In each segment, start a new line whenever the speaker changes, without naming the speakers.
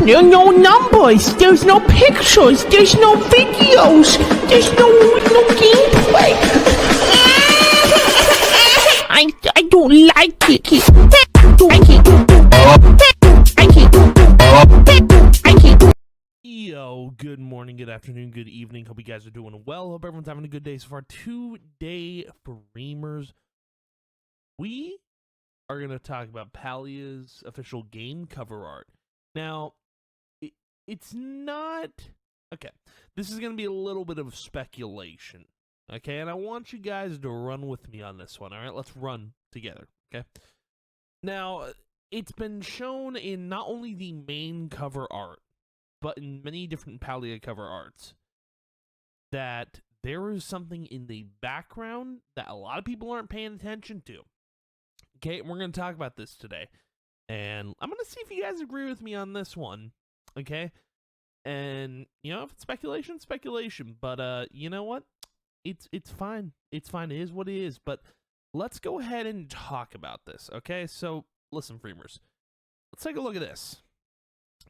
no numbers, there's no pictures, there's no videos, there's no gameplay. I don't like it.
Yo, good morning, good afternoon, good evening. Hope you guys are doing well. Hope everyone's having a good day so far. Today, Framers, we are going to talk about Palia's official game cover art. Now, it's not... Okay, this is going to be a little bit of speculation, okay? And I want you guys to run with me on this one, all right? Let's run together, okay? Now, it's been shown in not only the main cover art, but in many different Palia cover arts, that there is something in the background that a lot of people aren't paying attention to. Okay, and we're going to talk about this today. And I'm going to see if you guys agree with me on this one, okay? And, you know, if it's speculation, it's speculation. But, you know what? It's fine. It's fine. It is what it is. But let's go ahead and talk about this, okay? So, listen, Framers. Let's take a look at this.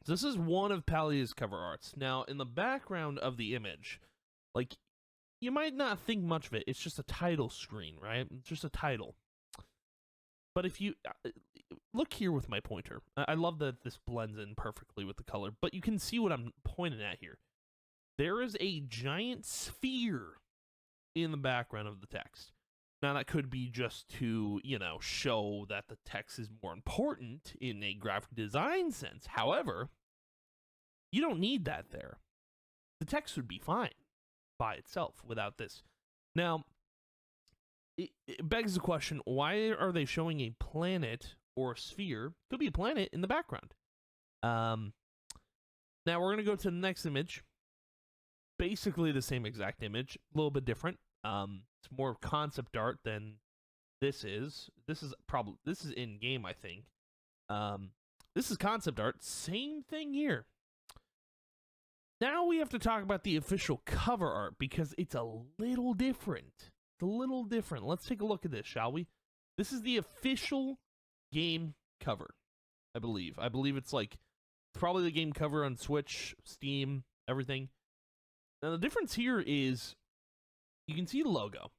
This is one of Palia's cover arts. Now, in the background of the image, like, you might not think much of it. It's just a title screen, right? It's just a title. But if you look here with my pointer, I love that this blends in perfectly with the color, but you can see what I'm pointing at here. There is a giant sphere in the background of the text. Now, that could be just to, you know, show that the text is more important in a graphic design sense. However, you don't need that there. The text would be fine by itself without this. Now, it begs the question, why are they showing a planet or a sphere? Could be a planet in the background. Now, we're going to go to the next image. Basically the same exact image, a little bit different. It's more concept art than this is. This is in-game, I think. This is concept art. Same thing here. Now we have to talk about the official cover art because it's a little different. It's a little different. Let's take a look at this, shall we? This is the official game cover, I believe. I believe it's like probably the game cover on Switch, Steam, everything. Now the difference here is you can see the logo,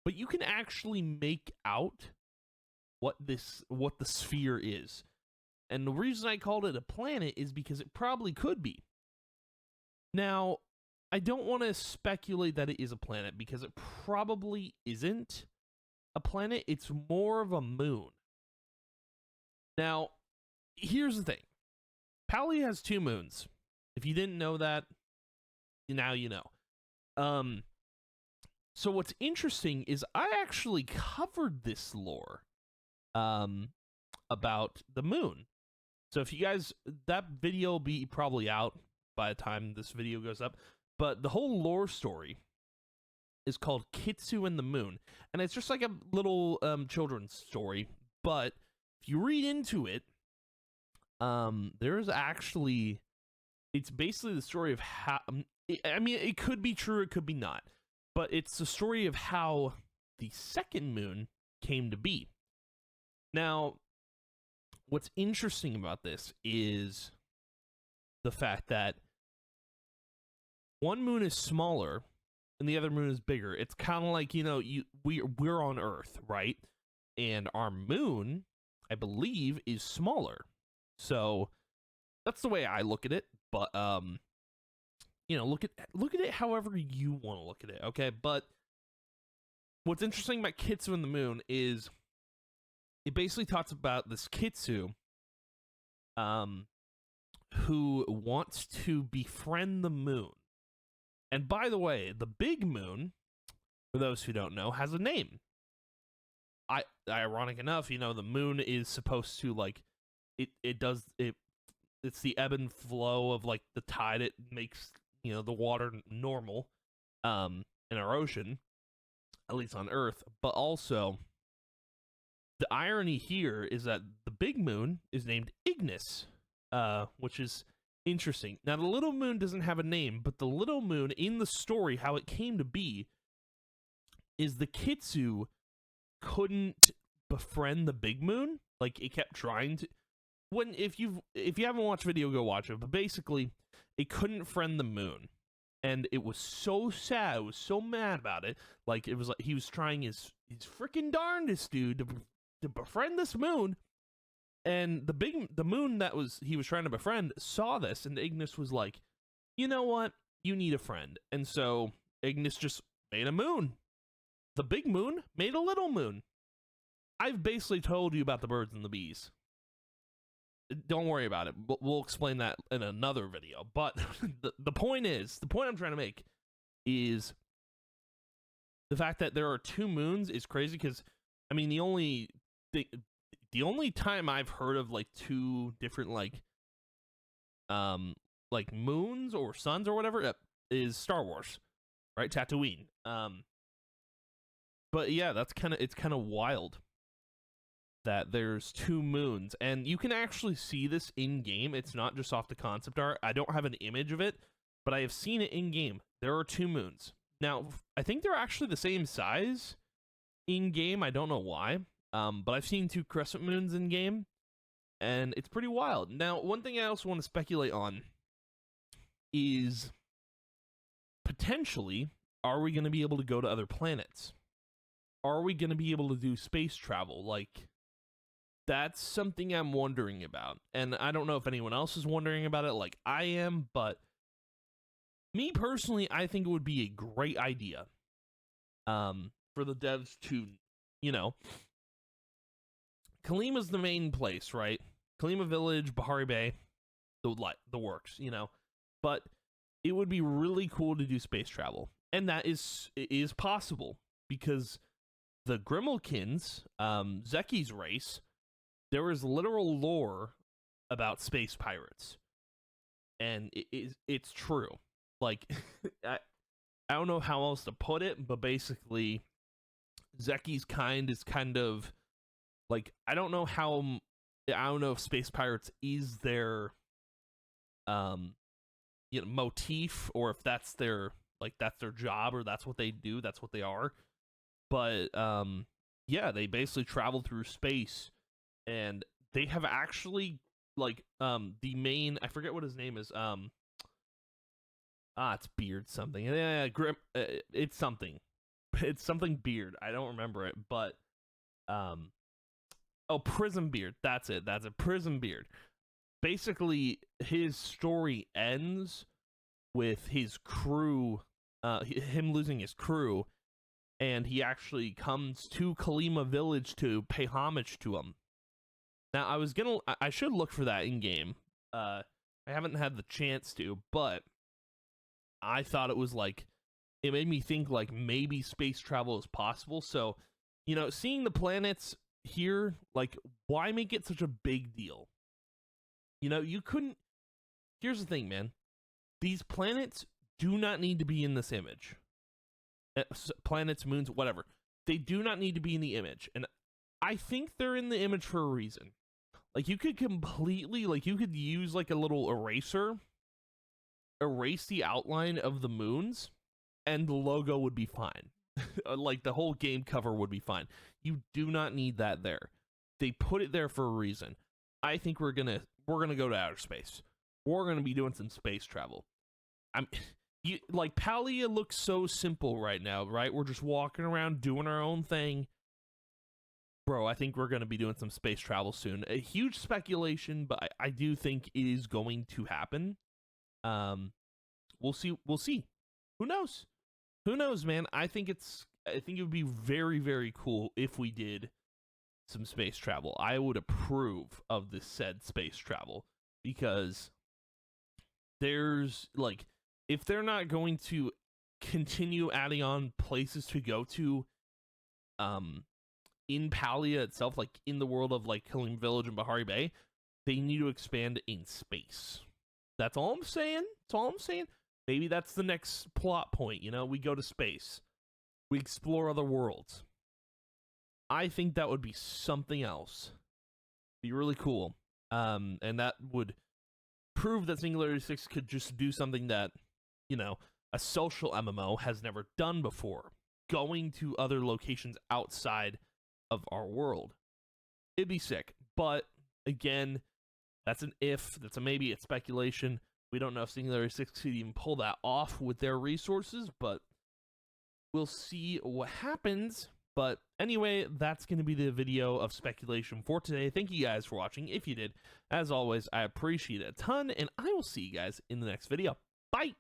but you can actually make out what the sphere is. And the reason I called it a planet is because it probably could be. Now, I don't want to speculate that it is a planet because it probably isn't a planet. It's more of a moon. Now, here's the thing. Palia has 2 moons. If you didn't know that, now you know. So what's interesting is I actually covered this lore about the moon. So if you guys, that video will be probably out by the time this video goes up, but the whole lore story is called Kitsu and the Moon, and it's just like a little children's story, but if you read into it, there's actually, it's basically the story of how, I mean, it could be true, it could be not, but it's the story of how the second moon came to be. Now, what's interesting about this is the fact that one moon is smaller and the other moon is bigger. It's kind of like, you know, we're on Earth, right? And our moon, I believe, is smaller. So that's the way I look at it. But you know, look at it however you want to look at it, okay? But what's interesting about Kitsu and the Moon is it basically talks about this Kitsu who wants to befriend the moon. And by the way, the big moon, for those who don't know, has a name. Ironic enough, you know, the moon is supposed to, like, it's the ebb and flow of, like, the tide. It makes, you know, the water normal in our ocean, at least on Earth. But also, the irony here is that the big moon is named Ignis, which is interesting. Now, the little moon doesn't have a name, but the little moon in the story, how it came to be, is the Kitsu couldn't befriend the big moon. Like, it kept trying to. if you haven't watched the video, go watch it. But basically, it couldn't friend the moon, and it was so sad. It was so mad about it. Like it was like he was trying his freaking darndest, dude, to befriend this moon. And the moon that he was trying to befriend saw this, and Ignis was like, you know what? You need a friend. And so Ignis just made a moon. The big moon made a little moon. I've basically told you about the birds and the bees. Don't worry about it. We'll explain that in another video. But the point I'm trying to make is the fact that there are two moons is crazy, because, I mean, the only time I've heard of, like, two different, like moons or suns or whatever is Star Wars, right? Tatooine. But yeah, it's kind of wild that there's two moons, and you can actually see this in game. It's not just off the concept art. I don't have an image of it, but I have seen it in game. There are two moons. Now, I think they're actually the same size in game. I don't know why, but I've seen two crescent moons in game, and it's pretty wild. Now, one thing I also want to speculate on is potentially, are we going to be able to go to other planets? Are we going to be able to do space travel? Like, that's something I'm wondering about. And I don't know if anyone else is wondering about it like I am, but me personally, I think it would be a great idea for the devs to, you know, Kalima's the main place, right? Kalima Village, Bahari Bay, the works, you know. But it would be really cool to do space travel. And that is possible, because the Grimalkins, Zeki's race, there is literal lore about space pirates, and it's true. Like, I don't know how else to put it, but basically, Zeki's kind is kind of like, I don't know if space pirates is their motif, or if that's their job, or that's what they do, that's what they are. But yeah, they basically travel through space. And they have actually, like, the main, I forget what his name is, it's Beard something, yeah, it's something Beard, I don't remember it, but, Prism Beard, that's it, Prism Beard. Basically, his story ends with his crew, him losing his crew, and he actually comes to Kalima Village to pay homage to him. Now, I should look for that in game. I haven't had the chance to, but I thought it was like, it made me think like maybe space travel is possible. So, you know, seeing the planets here, like, why make it such a big deal? You know, here's the thing, man. These planets do not need to be in this image. Planets, moons, whatever. They do not need to be in the image. And I think they're in the image for a reason. Like, you could completely, like, you could use, like, a little eraser, erase the outline of the moons, and the logo would be fine. Like, the whole game cover would be fine. You do not need that there. They put it there for a reason. I think we're gonna go to outer space. We're gonna be doing some space travel. Like, Palia looks so simple right now, right? We're just walking around doing our own thing. Bro, I think we're going to be doing some space travel soon. A huge speculation, but I do think it is going to happen. We'll see. Who knows? Who knows, man? I think it would be very, very cool if we did some space travel. I would approve of this said space travel, because there's, like, if they're not going to continue adding on places to go to, in Palia itself, like in the world of like Killing Village and Bahari Bay, they need to expand in space. That's all I'm saying. Maybe that's the next plot point, you know? We go to space. We explore other worlds. I think that would be something else. Be really cool. And that would prove that Singularity 6 could just do something that, you know, a social MMO has never done before. Going to other locations outside of our world. It'd be sick. But again, That's an if, that's a maybe, it's speculation. We don't know if Singularity 6 could even pull that off with their resources, but we'll see what happens. But anyway, that's going to be the video of speculation for today. Thank you guys for watching. If you did, as always, I appreciate it a ton, and I will see you guys in the next video. Bye!